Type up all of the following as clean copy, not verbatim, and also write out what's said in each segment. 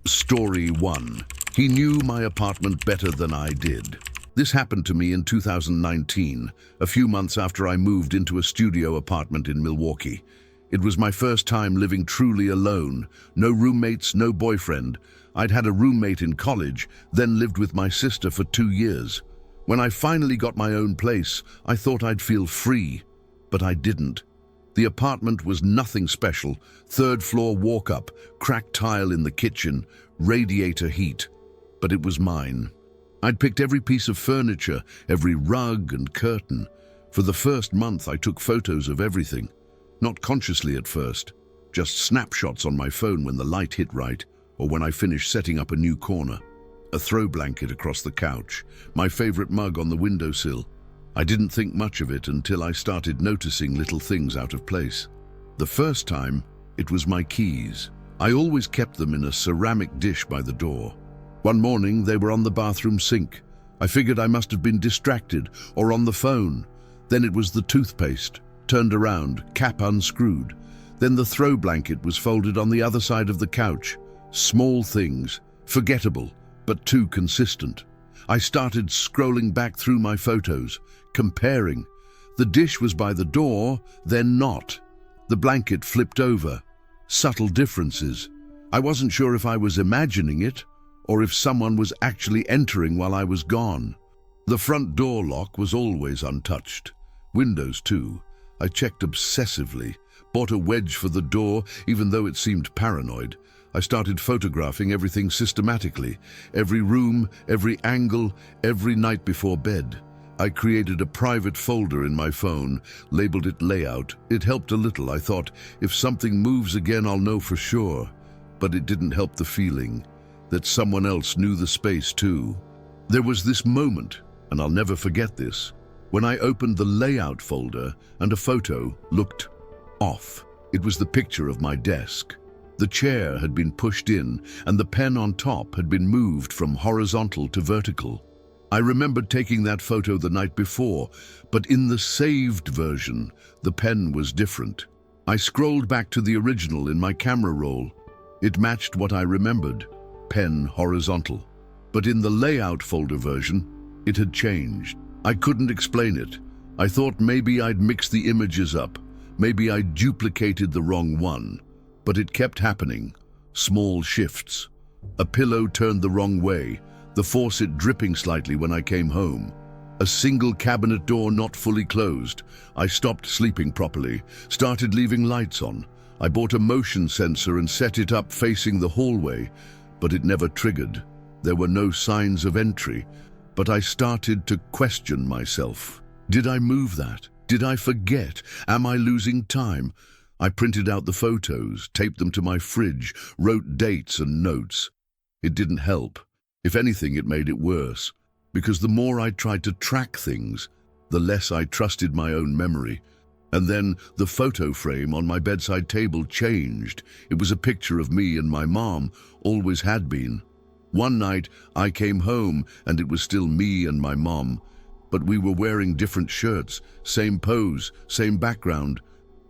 Story 1. He knew my apartment better than I did. This happened to me in 2019, a few months after I moved into a studio apartment in Milwaukee. It was my first time living truly alone. No roommates, no boyfriend. I'd had a roommate in college, then lived with my sister for 2 years. When I finally got my own place, I thought I'd feel free, but I didn't. The apartment was nothing special. Third floor walk-up, cracked tile in the kitchen, radiator heat. But it was mine. I'd picked every piece of furniture, every rug and curtain. For the first month, I took photos of everything. Not consciously at first, just snapshots on my phone when the light hit right, or when I finished setting up a new corner. A throw blanket across the couch, my favorite mug on the windowsill. I didn't think much of it until I started noticing little things out of place. The first time, it was my keys. I always kept them in a ceramic dish by the door. One morning, they were on the bathroom sink. I figured I must have been distracted or on the phone. Then it was the toothpaste, turned around, cap unscrewed. Then the throw blanket was folded on the other side of the couch. Small things, forgettable, but too consistent. I started scrolling back through my photos, comparing. The dish was by the door, then not. The blanket flipped over. Subtle differences. I wasn't sure if I was imagining it, or if someone was actually entering while I was gone. The front door lock was always untouched. Windows too. I checked obsessively, bought a wedge for the door, even though it seemed paranoid. I started photographing everything systematically, every room, every angle, every night before bed. I created a private folder in my phone, labeled it Layout. It helped a little. I thought, if something moves again, I'll know for sure. But it didn't help the feeling that someone else knew the space too. There was this moment, and I'll never forget this, when I opened the Layout folder and a photo looked off. It was the picture of my desk. The chair had been pushed in, and the pen on top had been moved from horizontal to vertical. I remembered taking that photo the night before, but in the saved version, the pen was different. I scrolled back to the original in my camera roll. It matched what I remembered, pen horizontal. But in the Layout folder version, it had changed. I couldn't explain it. I thought maybe I'd mixed the images up, maybe I'd duplicated the wrong one. But it kept happening. Small shifts. A pillow turned the wrong way, the faucet dripping slightly when I came home. A single cabinet door not fully closed. I stopped sleeping properly, started leaving lights on. I bought a motion sensor and set it up facing the hallway, but it never triggered. There were no signs of entry, but I started to question myself. Did I move that? Did I forget? Am I losing time? I printed out the photos, taped them to my fridge, wrote dates and notes. It didn't help. If anything, it made it worse, because the more I tried to track things, the less I trusted my own memory. And then the photo frame on my bedside table changed. It was a picture of me and my mom, always had been. One night, I came home and it was still me and my mom, but we were wearing different shirts, same pose, same background.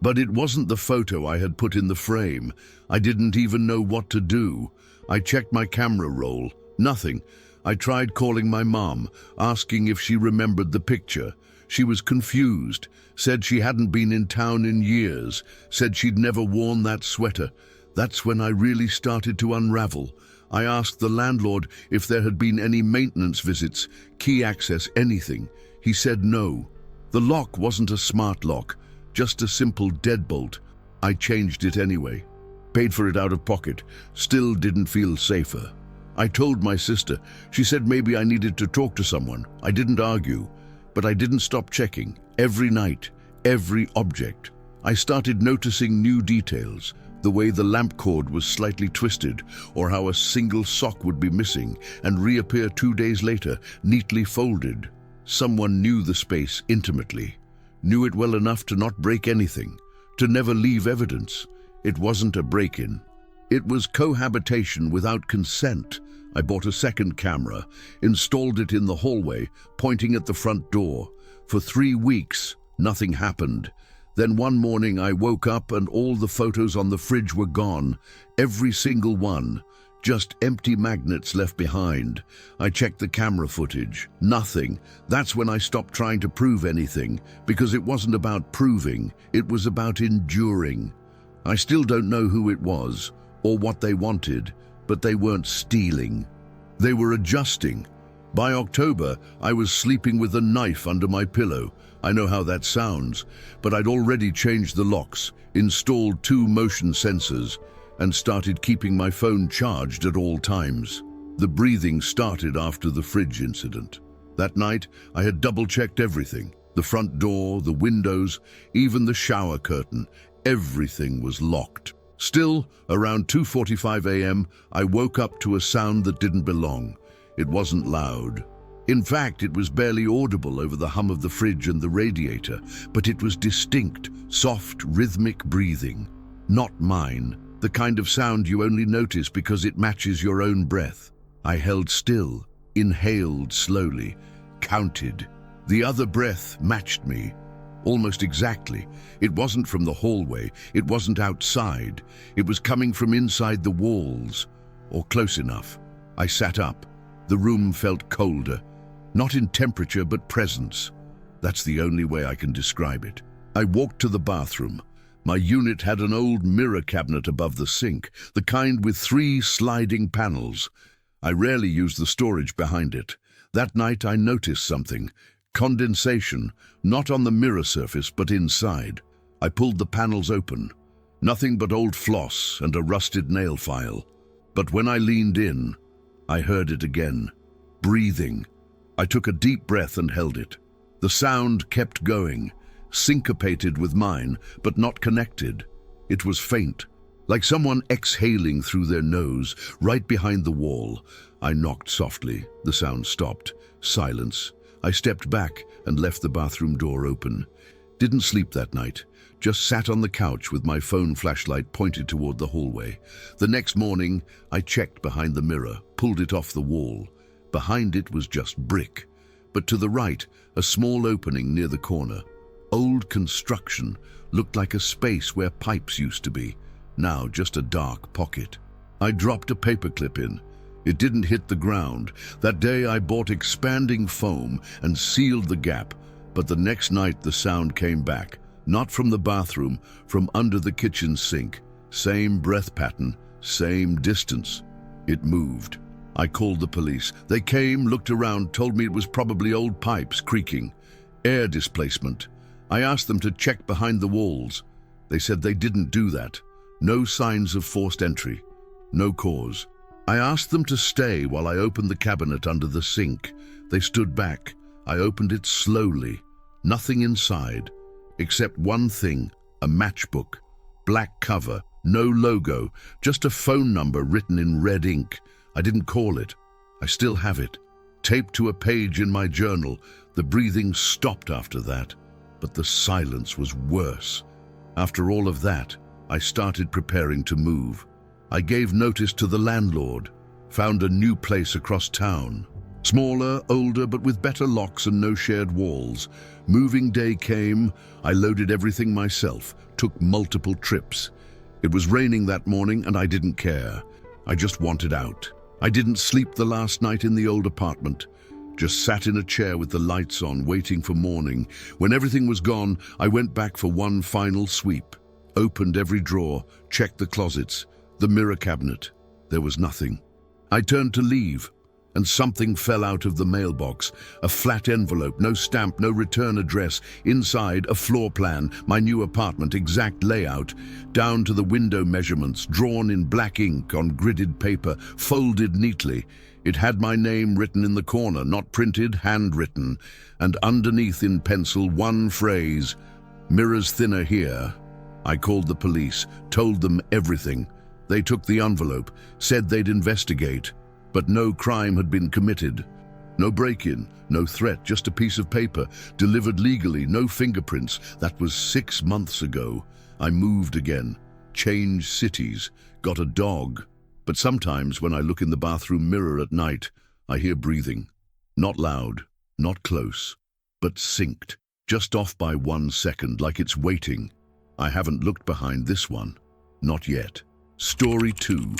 But it wasn't the photo I had put in the frame. I didn't even know what to do. I checked my camera roll. Nothing. I tried calling my mom, asking if she remembered the picture. She was confused, said she hadn't been in town in years, said she'd never worn that sweater. That's when I really started to unravel. I asked the landlord if there had been any maintenance visits, key access, anything. He said no. The lock wasn't a smart lock, just a simple deadbolt. I changed it anyway. Paid for it out of pocket. Still didn't feel safer. I told my sister. She said maybe I needed to talk to someone. I didn't argue, but I didn't stop checking. Every night, every object. I started noticing new details. The way the lamp cord was slightly twisted, or how a single sock would be missing and reappear 2 days later, neatly folded. Someone knew the space intimately. Knew it well enough to not break anything, to never leave evidence. It wasn't a break-in. It was cohabitation without consent. I bought a second camera, installed it in the hallway, pointing at the front door. For 3 weeks, nothing happened. Then one morning I woke up and all the photos on the fridge were gone, every single one. just empty magnets left behind. I checked the camera footage. Nothing. That's when I stopped trying to prove anything, because it wasn't about proving, it was about enduring. I still don't know who it was, or what they wanted, but they weren't stealing. They were adjusting. By October, I was sleeping with a knife under my pillow. I know how that sounds, but I'd already changed the locks, installed 2 motion sensors, and started keeping my phone charged at all times. The breathing started after the fridge incident. That night, I had double-checked everything. The front door, the windows, even the shower curtain. Everything was locked. Still, around 2:45 a.m., I woke up to a sound that didn't belong. It wasn't loud. In fact, it was barely audible over the hum of the fridge and the radiator, but it was distinct, soft, rhythmic breathing. Not mine, the kind of sound you only notice because it matches your own breath. I held still, inhaled slowly, counted. The other breath matched me, almost exactly. It wasn't from the hallway, it wasn't outside. It was coming from inside the walls, or close enough. I sat up. The room felt colder. Not in temperature, but presence. That's the only way I can describe it. I walked to the bathroom. My unit had an old mirror cabinet above the sink, the kind with 3 sliding panels. I rarely used the storage behind it. That night I noticed something. Condensation, not on the mirror surface, but inside. I pulled the panels open. Nothing but old floss and a rusted nail file. But when I leaned in, I heard it again. Breathing. I took a deep breath and held it. The sound kept going, syncopated with mine, but not connected. It was faint, like someone exhaling through their nose, right behind the wall. I knocked softly. The sound stopped. Silence. I stepped back and left the bathroom door open. Didn't sleep that night. Just sat on the couch with my phone flashlight pointed toward the hallway. The next morning, I checked behind the mirror, pulled it off the wall. Behind it was just brick, but to the right, a small opening near the corner. Old construction, looked like a space where pipes used to be. Now just a dark pocket. I dropped a paperclip in. It didn't hit the ground. That day I bought expanding foam and sealed the gap, but the next night the sound came back. Not from the bathroom, from under the kitchen sink. Same breath pattern, same distance. It moved. I called the police. They came, looked around, told me it was probably old pipes creaking. Air displacement. I asked them to check behind the walls. They said they didn't do that. No signs of forced entry. No cause. I asked them to stay while I opened the cabinet under the sink. They stood back. I opened it slowly. Nothing inside. Except one thing, a matchbook. Black cover, no logo, just a phone number written in red ink. I didn't call it. I still have it. Taped to a page in my journal. The breathing stopped after that, but the silence was worse. After all of that, I started preparing to move. I gave notice to the landlord, found a new place across town. Smaller, older, but with better locks and no shared walls. Moving day came. I loaded everything myself, took multiple trips. It was raining that morning and I didn't care. I just wanted out. I didn't sleep the last night in the old apartment. Just sat in a chair with the lights on, waiting for morning. When everything was gone, I went back for one final sweep. Opened every drawer, checked the closets, the mirror cabinet. There was nothing. I turned to leave, and something fell out of the mailbox. A flat envelope, no stamp, no return address. Inside, a floor plan, my new apartment, exact layout, down to the window measurements, drawn in black ink on gridded paper, folded neatly. It had my name written in the corner, not printed, handwritten, and underneath in pencil one phrase, "Mirrors thinner here." I called the police, told them everything. They took the envelope, said they'd investigate, but no crime had been committed. No break-in, no threat, just a piece of paper, delivered legally, no fingerprints. That was 6 months ago. I moved again, changed cities, got a dog. But sometimes when I look in the bathroom mirror at night, I hear breathing. Not loud, not close, but synced, just off by 1 second, like it's waiting. I haven't looked behind this one. Not yet. Story 2.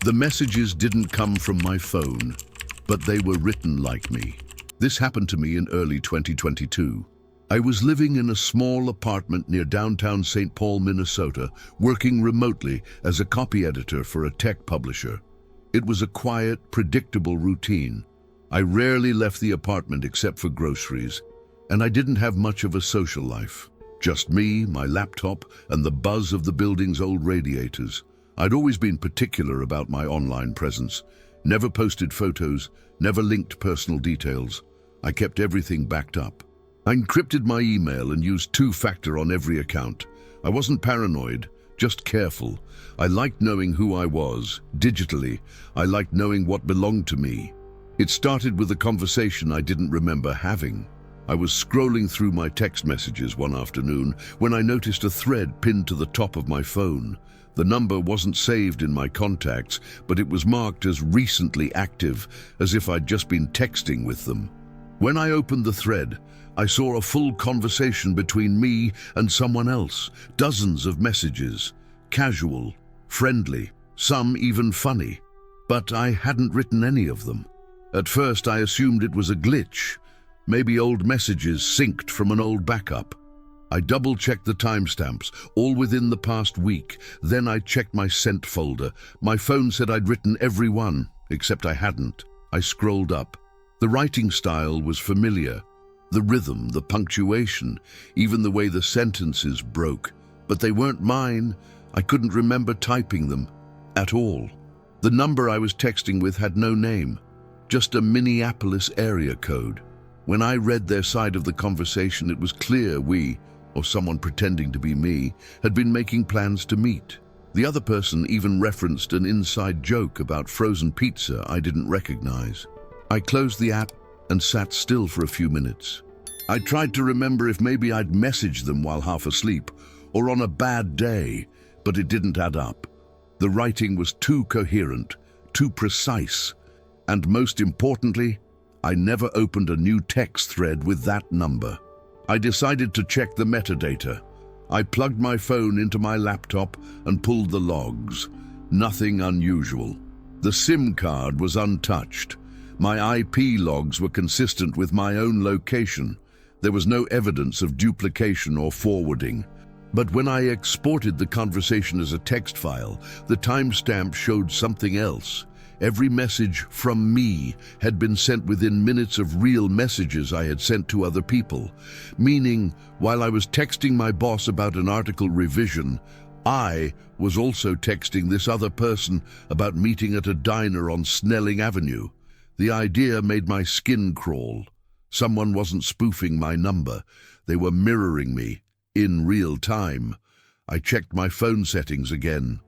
The messages didn't come from my phone, but they were written like me. This happened to me in early 2022. I was living in a small apartment near downtown St. Paul, Minnesota, working remotely as a copy editor for a tech publisher. It was a quiet, predictable routine. I rarely left the apartment except for groceries, and I didn't have much of a social life. Just me, my laptop, and the buzz of the building's old radiators. I'd always been particular about my online presence. Never posted photos, never linked personal details. I kept everything backed up. I encrypted my email and used two-factor on every account. I wasn't paranoid, just careful. I liked knowing who I was, digitally. I liked knowing what belonged to me. It started with a conversation I didn't remember having. I was scrolling through my text messages one afternoon when I noticed a thread pinned to the top of my phone. The number wasn't saved in my contacts, but it was marked as recently active, as if I'd just been texting with them. When I opened the thread, I saw a full conversation between me and someone else. Dozens of messages. Casual, friendly, some even funny. But I hadn't written any of them. At first I assumed it was a glitch. Maybe old messages synced from an old backup. I double-checked the timestamps, all within the past week. Then I checked my sent folder. My phone said I'd written every one, except I hadn't. I scrolled up. The writing style was familiar. The rhythm, the punctuation, even the way the sentences broke. But they weren't mine. I couldn't remember typing them at all. The number I was texting with had no name, just a Minneapolis area code. When I read their side of the conversation, it was clear we, or someone pretending to be me, had been making plans to meet. The other person even referenced an inside joke about frozen pizza I didn't recognize. I closed the app and sat still for a few minutes. I tried to remember if maybe I'd messaged them while half asleep or on a bad day, but it didn't add up. The writing was too coherent, too precise, and most importantly, I never opened a new text thread with that number. I decided to check the metadata. I plugged my phone into my laptop and pulled the logs. Nothing unusual. The SIM card was untouched. My IP logs were consistent with my own location. There was no evidence of duplication or forwarding. But when I exported the conversation as a text file, the timestamp showed something else. Every message from me had been sent within minutes of real messages I had sent to other people. Meaning, while I was texting my boss about an article revision, I was also texting this other person about meeting at a diner on Snelling Avenue. The idea made my skin crawl. Someone wasn't spoofing my number. They were mirroring me, in real time. I checked my phone settings again.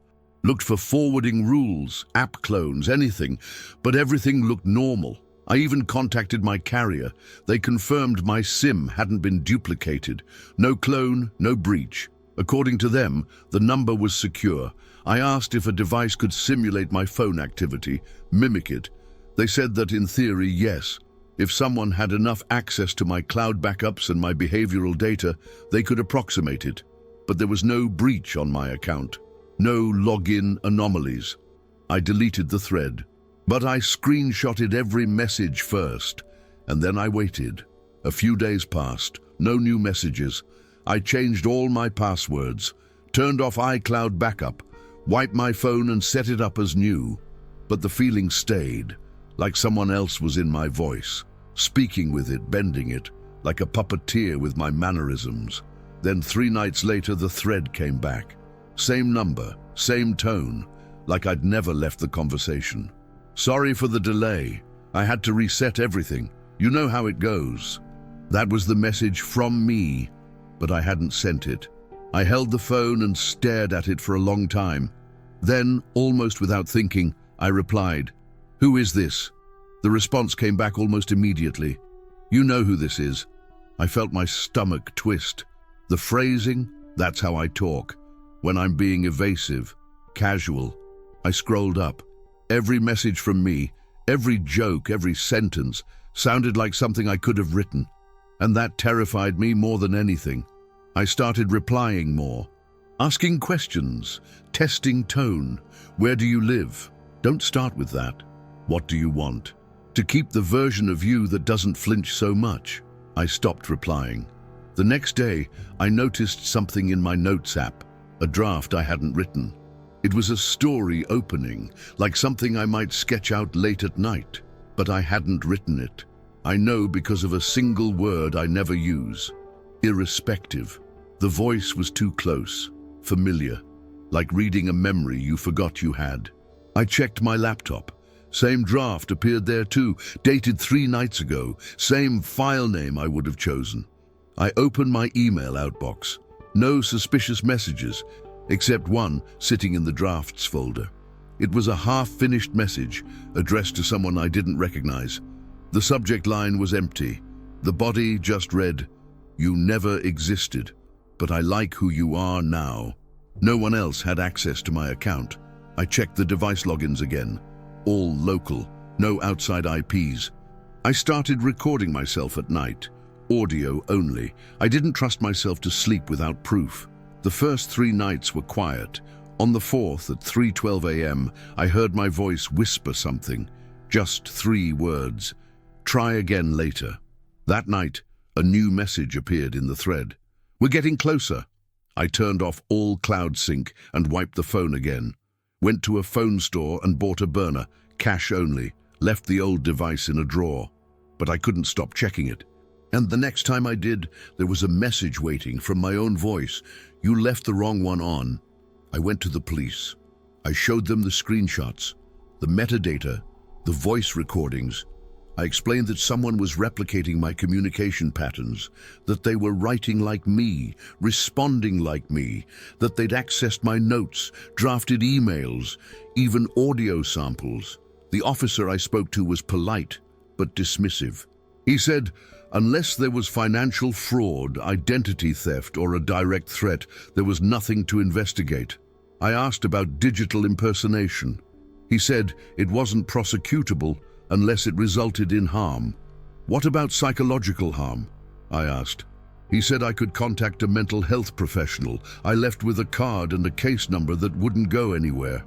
Looked for forwarding rules, app clones, anything, but everything looked normal. I even contacted my carrier. They confirmed my SIM hadn't been duplicated. No clone, no breach. According to them, the number was secure. I asked if a device could simulate my phone activity, mimic it. They said that in theory, yes. If someone had enough access to my cloud backups and my behavioral data, they could approximate it. But there was no breach on my account. No login anomalies. I deleted the thread. But I screenshotted every message first, and then I waited. A few days passed, no new messages. I changed all my passwords, turned off iCloud backup, wiped my phone and set it up as new. But the feeling stayed. Like someone else was in my voice, speaking with it, bending it, like a puppeteer with my mannerisms. Then 3 nights later, the thread came back. Same number, same tone, like I'd never left the conversation. Sorry for the delay. I had to reset everything. You know how it goes. That was the message from me, but I hadn't sent it. I held the phone and stared at it for a long time. Then, almost without thinking, I replied, "Who is this?" The response came back almost immediately. "You know who this is." I felt my stomach twist. The phrasing, that's how I talk. When I'm being evasive, casual. I scrolled up. Every message from me, every joke, every sentence, sounded like something I could have written. And that terrified me more than anything. I started replying more. Asking questions, testing tone. Where do you live? Don't start with that. What do you want? To keep the version of you that doesn't flinch so much. I stopped replying. The next day, I noticed something in my notes app, a draft I hadn't written. It was a story opening, like something I might sketch out late at night, but I hadn't written it. I know because of a single word I never use. Irrespective. The voice was too close, familiar, like reading a memory you forgot you had. I checked my laptop. Same draft appeared there too, dated 3 nights ago, same file name I would have chosen. I opened my email outbox. No suspicious messages, except one sitting in the drafts folder. It was a half-finished message addressed to someone I didn't recognize. The subject line was empty. The body just read, "You never existed, but I like who you are now." No one else had access to my account. I checked the device logins again. All local, no outside IPs. I started recording myself at night, audio only. I didn't trust myself to sleep without proof. The first 3 nights were quiet. On the 4th at 3:12 a.m., I heard my voice whisper something, just 3 words. "Try again later." That night, a new message appeared in the thread. "We're getting closer." I turned off all cloud sync and wiped the phone again. Went to a phone store and bought a burner, cash only, left the old device in a drawer. But I couldn't stop checking it. And the next time I did, there was a message waiting from my own voice. "You left the wrong one on." I went to the police. I showed them the screenshots, the metadata, the voice recordings. I explained that someone was replicating my communication patterns, that they were writing like me, responding like me, that they'd accessed my notes, drafted emails, even audio samples. The officer I spoke to was polite, but dismissive. He said, unless there was financial fraud, identity theft, or a direct threat, there was nothing to investigate. I asked about digital impersonation. He said it wasn't prosecutable unless it resulted in harm. "What about psychological harm?" I asked. He said I could contact a mental health professional. I left with a card and a case number that wouldn't go anywhere.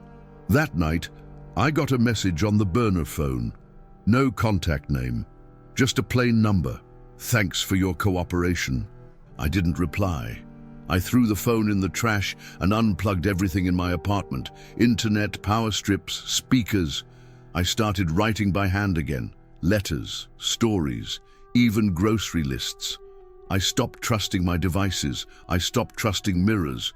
That night, I got a message on the burner phone. No contact name, just a plain number. "Thanks for your cooperation." I didn't reply. I threw the phone in the trash and unplugged everything in my apartment. Internet, power strips, speakers. I started writing by hand again. Letters, stories, even grocery lists. I stopped trusting my devices. I stopped trusting mirrors.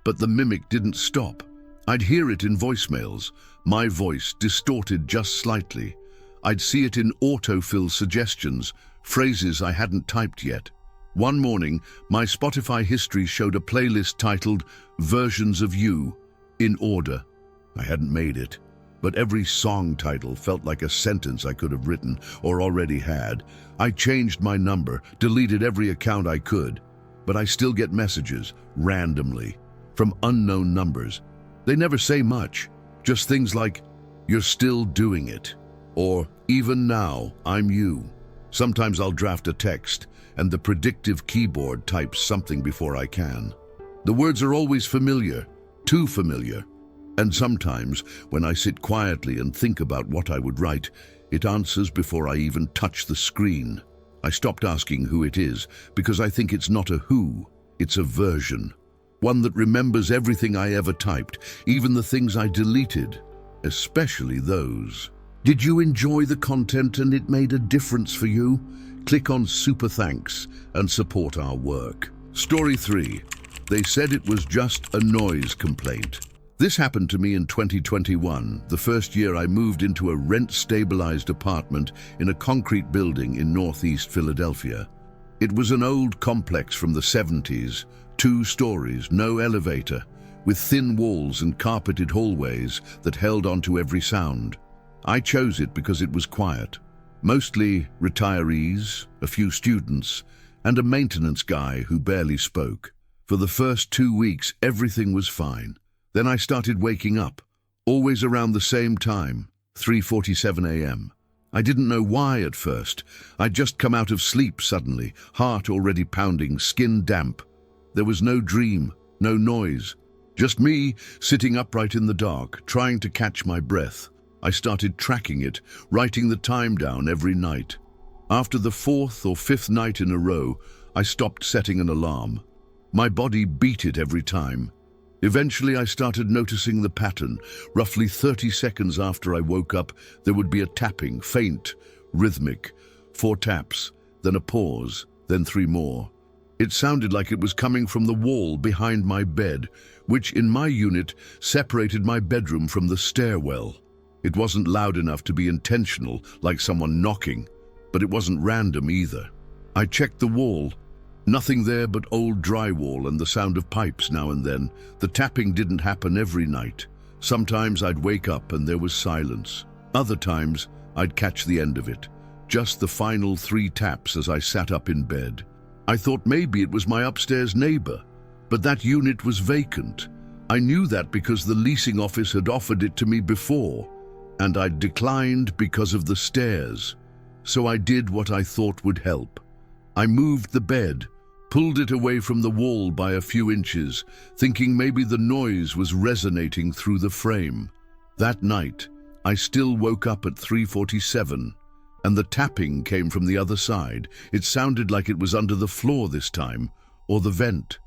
But the mimic didn't stop. I'd hear it in voicemails, my voice distorted just slightly. I'd see it in autofill suggestions, phrases I hadn't typed yet. One morning, my Spotify history showed a playlist titled "Versions of You," in order. I hadn't made it, but every song title felt like a sentence I could have written or already had. I changed my number, deleted every account I could, but I still get messages, randomly, from unknown numbers. They never say much, just things like, "You're still doing it," or "Even now, I'm you." Sometimes I'll draft a text, and the predictive keyboard types something before I can. The words are always familiar, too familiar. And sometimes, when I sit quietly and think about what I would write, it answers before I even touch the screen. I stopped asking who it is, because I think it's not a who, it's a version. One that remembers everything I ever typed, even the things I deleted, especially those. Did you enjoy the content and it made a difference for you? Click on Super Thanks and support our work. Story 3. They said it was just a noise complaint. This happened to me in 2021, the first year I moved into a rent-stabilized apartment in a concrete building in northeast Philadelphia. It was an old complex from the 70s, 2 stories, no elevator, with thin walls and carpeted hallways that held onto every sound. I chose it because it was quiet. Mostly retirees, a few students, and a maintenance guy who barely spoke. For the first 2 weeks, everything was fine. Then I started waking up, always around the same time, 3:47 a.m. I didn't know why at first. I'd just come out of sleep suddenly, heart already pounding, skin damp. There was no dream, no noise, just me sitting upright in the dark, trying to catch my breath. I started tracking it, writing the time down every night. After the fourth or fifth night in a row, I stopped setting an alarm. My body beat it every time. Eventually, I started noticing the pattern. Roughly 30 seconds after I woke up, there would be a tapping, faint, rhythmic, 4 taps, then a pause, then 3 more. It sounded like it was coming from the wall behind my bed, which in my unit separated my bedroom from the stairwell. It wasn't loud enough to be intentional, like someone knocking, but it wasn't random either. I checked the wall. Nothing there but old drywall and the sound of pipes now and then. The tapping didn't happen every night. Sometimes I'd wake up and there was silence. Other times, I'd catch the end of it. Just the final 3 taps as I sat up in bed. I thought maybe it was my upstairs neighbor, but that unit was vacant. I knew that because the leasing office had offered it to me before, and I'd declined because of the stairs. So I did what I thought would help. I moved the bed, pulled it away from the wall by a few inches, thinking maybe the noise was resonating through the frame. That night, I still woke up at 3:47, and the tapping came from the other side. It sounded like it was under the floor this time, or the vent.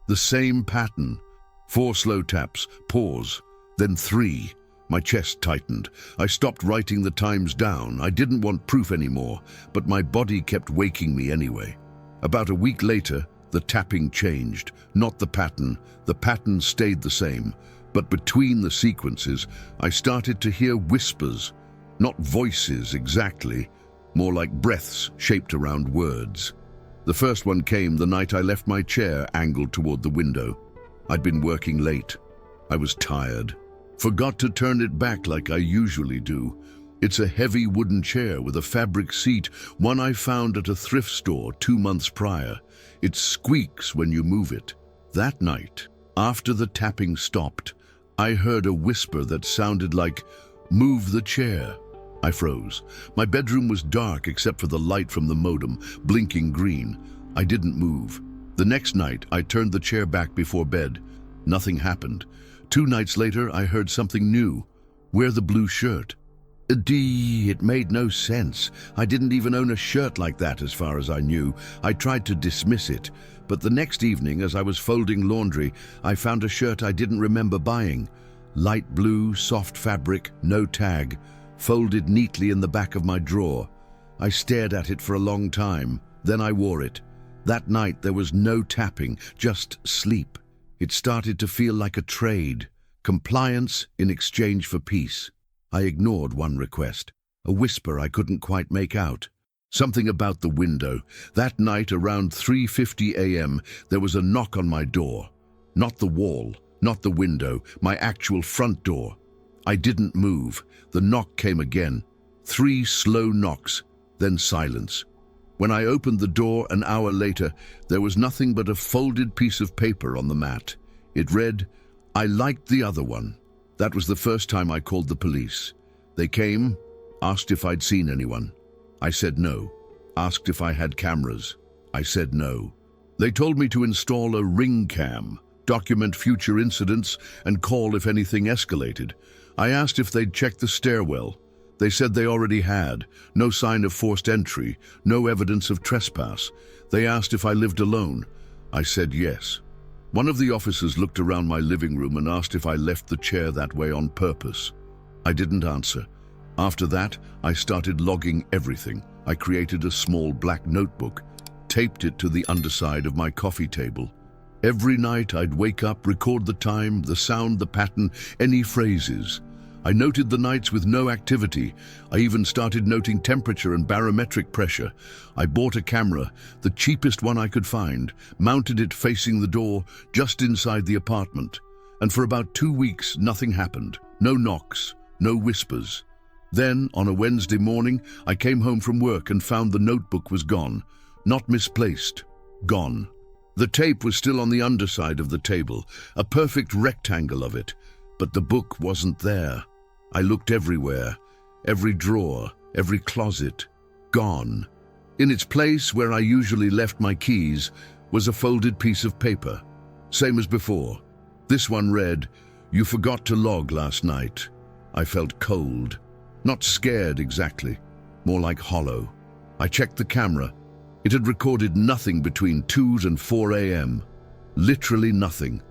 The same pattern. 4 slow taps, pause, then 3. My chest tightened. I stopped writing the times down. I didn't want proof anymore, but my body kept waking me anyway. About a week later, the tapping changed. Not the pattern. The pattern stayed the same. But between the sequences, I started to hear whispers. Not voices exactly, more like breaths shaped around words. The first one came the night I left my chair angled toward the window. I'd been working late. I was tired. Forgot to turn it back like I usually do. It's a heavy wooden chair with a fabric seat, one I found at a thrift store 2 months prior. It squeaks when you move it. That night, after the tapping stopped, I heard a whisper that sounded like, "Move the chair." I froze. My bedroom was dark except for the light from the modem, blinking green. I didn't move. The next night, I turned the chair back before bed. Nothing happened. 2 nights later, I heard something new. "Wear the blue shirt." It made no sense. I didn't even own a shirt like that as far as I knew. I tried to dismiss it, but the next evening as I was folding laundry, I found a shirt I didn't remember buying. Light blue, soft fabric, no tag, folded neatly in the back of my drawer. I stared at it for a long time, then I wore it. That night there was no tapping, just sleep. It started to feel like a trade, compliance in exchange for peace. I ignored one request, a whisper I couldn't quite make out. Something about the window. That night around 3:50 a.m. there was a knock on my door. Not the wall, not the window, my actual front door. I didn't move. The knock came again. 3 slow knocks, then silence. When I opened the door an hour later, there was nothing but a folded piece of paper on the mat. It read, "I liked the other one." That was the first time I called the police. They came, asked if I'd seen anyone. I said no. Asked if I had cameras. I said no. They told me to install a ring cam, document future incidents, and call if anything escalated. I asked if they'd checked the stairwell. They said they already had. No sign of forced entry, no evidence of trespass. They asked if I lived alone. I said yes. One of the officers looked around my living room and asked if I left the chair that way on purpose. I didn't answer. After that, I started logging everything. I created a small black notebook, taped it to the underside of my coffee table. Every night I'd wake up, record the time, the sound, the pattern, any phrases. I noted the nights with no activity. I even started noting temperature and barometric pressure. I bought a camera, the cheapest one I could find, mounted it facing the door, just inside the apartment. And for about 2 weeks, nothing happened. No knocks, no whispers. Then, on a Wednesday morning, I came home from work and found the notebook was gone. Not misplaced, gone. The tape was still on the underside of the table, a perfect rectangle of it, but the book wasn't there. I looked everywhere, every drawer, every closet, gone. In its place, where I usually left my keys, was a folded piece of paper, same as before. This one read, "You forgot to log last night." I felt cold. Not scared exactly, more like hollow. I checked the camera. It had recorded nothing between 2 and 4 a.m. Literally nothing.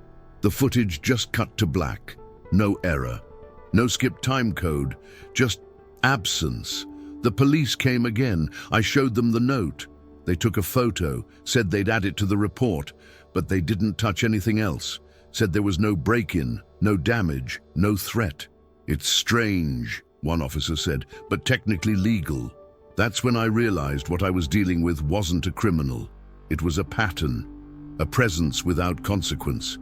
The footage just cut to black. No error. No skip time code. Just absence. The police came again. I showed them the note. They took a photo, said they'd add it to the report, but they didn't touch anything else. Said there was no break-in, no damage, no threat. It's strange, one officer said, but technically legal. That's when I realized what I was dealing with wasn't a criminal. It was a pattern, a presence without consequence.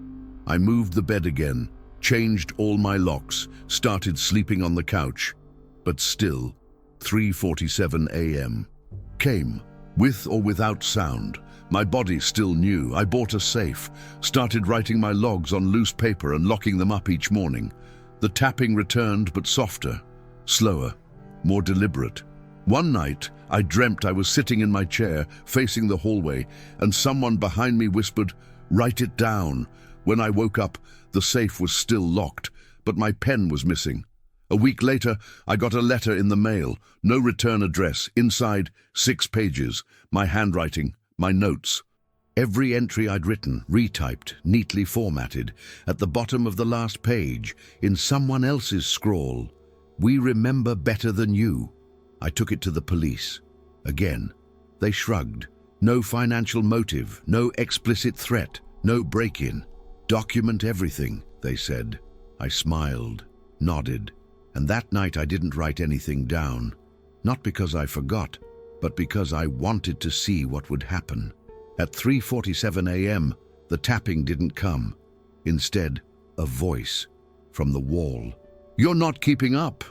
I moved the bed again, changed all my locks, started sleeping on the couch. But still, 3:47 a.m. came, with or without sound. My body still knew. I bought a safe, started writing my logs on loose paper and locking them up each morning. The tapping returned, but softer, slower, more deliberate. One night, I dreamt I was sitting in my chair, facing the hallway, and someone behind me whispered, "Write it down." When I woke up, the safe was still locked, but my pen was missing. A week later, I got a letter in the mail, no return address, inside 6 pages, my handwriting, my notes. Every entry I'd written, retyped, neatly formatted, at the bottom of the last page, in someone else's scrawl. "We remember better than you." I took it to the police. Again, they shrugged. No financial motive, no explicit threat, no break-in. "Document everything," they said. I smiled, nodded, and that night I didn't write anything down. Not because I forgot, but because I wanted to see what would happen. At 3:47 a.m., the tapping didn't come. Instead, a voice from the wall. "You're not keeping up."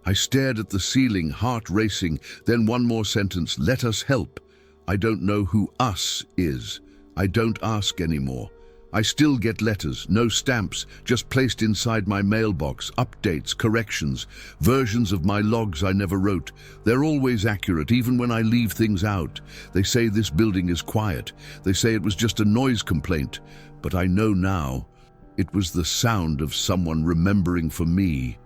I stared at the ceiling, heart racing, then one more sentence, "Let us help." I don't know who us is. I don't ask anymore. I still get letters, no stamps, just placed inside my mailbox, updates, corrections, versions of my logs I never wrote. They're always accurate, even when I leave things out. They say this building is quiet. They say it was just a noise complaint. But I know now, it was the sound of someone remembering for me.